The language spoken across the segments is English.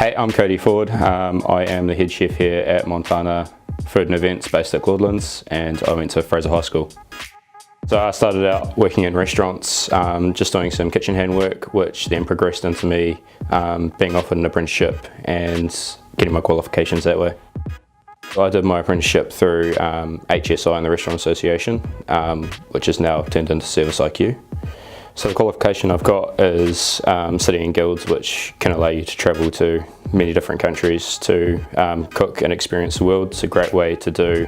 Hey, I'm Cody Ford. I am the head chef here at Montana Food and Events based at Gladlands, and I went to Fraser High School. So I started out working in restaurants, just doing some kitchen hand work, which then progressed into me being offered an apprenticeship and getting my qualifications that way. I did my apprenticeship through HSI and the Restaurant Association, which is now turned into Service IQ. So the qualification I've got is sitting in guilds, which can allow you to travel to many different countries to cook and experience the world. It's a great way to do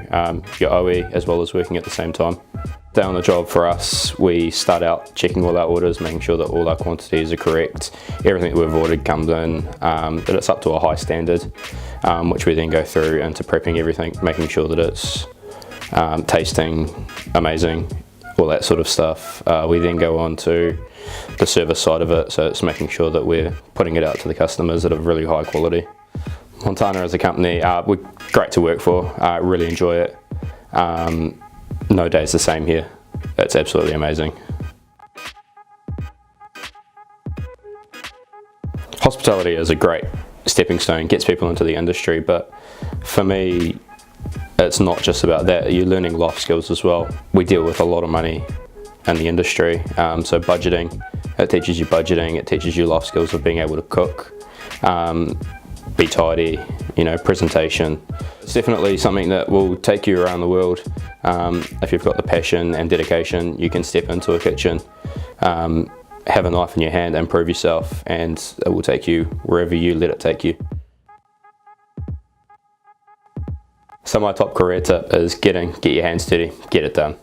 your OE as well as working at the same time. Day on the job for us, we start out checking all our orders, making sure that all our quantities are correct, everything that we've ordered comes in, that it's up to a high standard, which we then go through into prepping everything, making sure that it's tasting amazing, all that sort of stuff. We then go on to the service side of it, so it's making sure that we're putting it out to the customers at a really high quality. Montana as a company, we're great to work for, really enjoy it. No day's the same here. It's absolutely amazing. Hospitality is a great stepping stone, gets people into the industry, but for me, it's not just about that. You're learning life skills as well. We deal with a lot of money in the industry, so budgeting, it teaches you budgeting, it teaches you life skills of being able to cook, be tidy, presentation. It's definitely something that will take you around the world. If you've got the passion and dedication, you can step into a kitchen, have a knife in your hand and prove yourself, and it will take you wherever you let it take you. So my top career tip is get your hands dirty, get it done.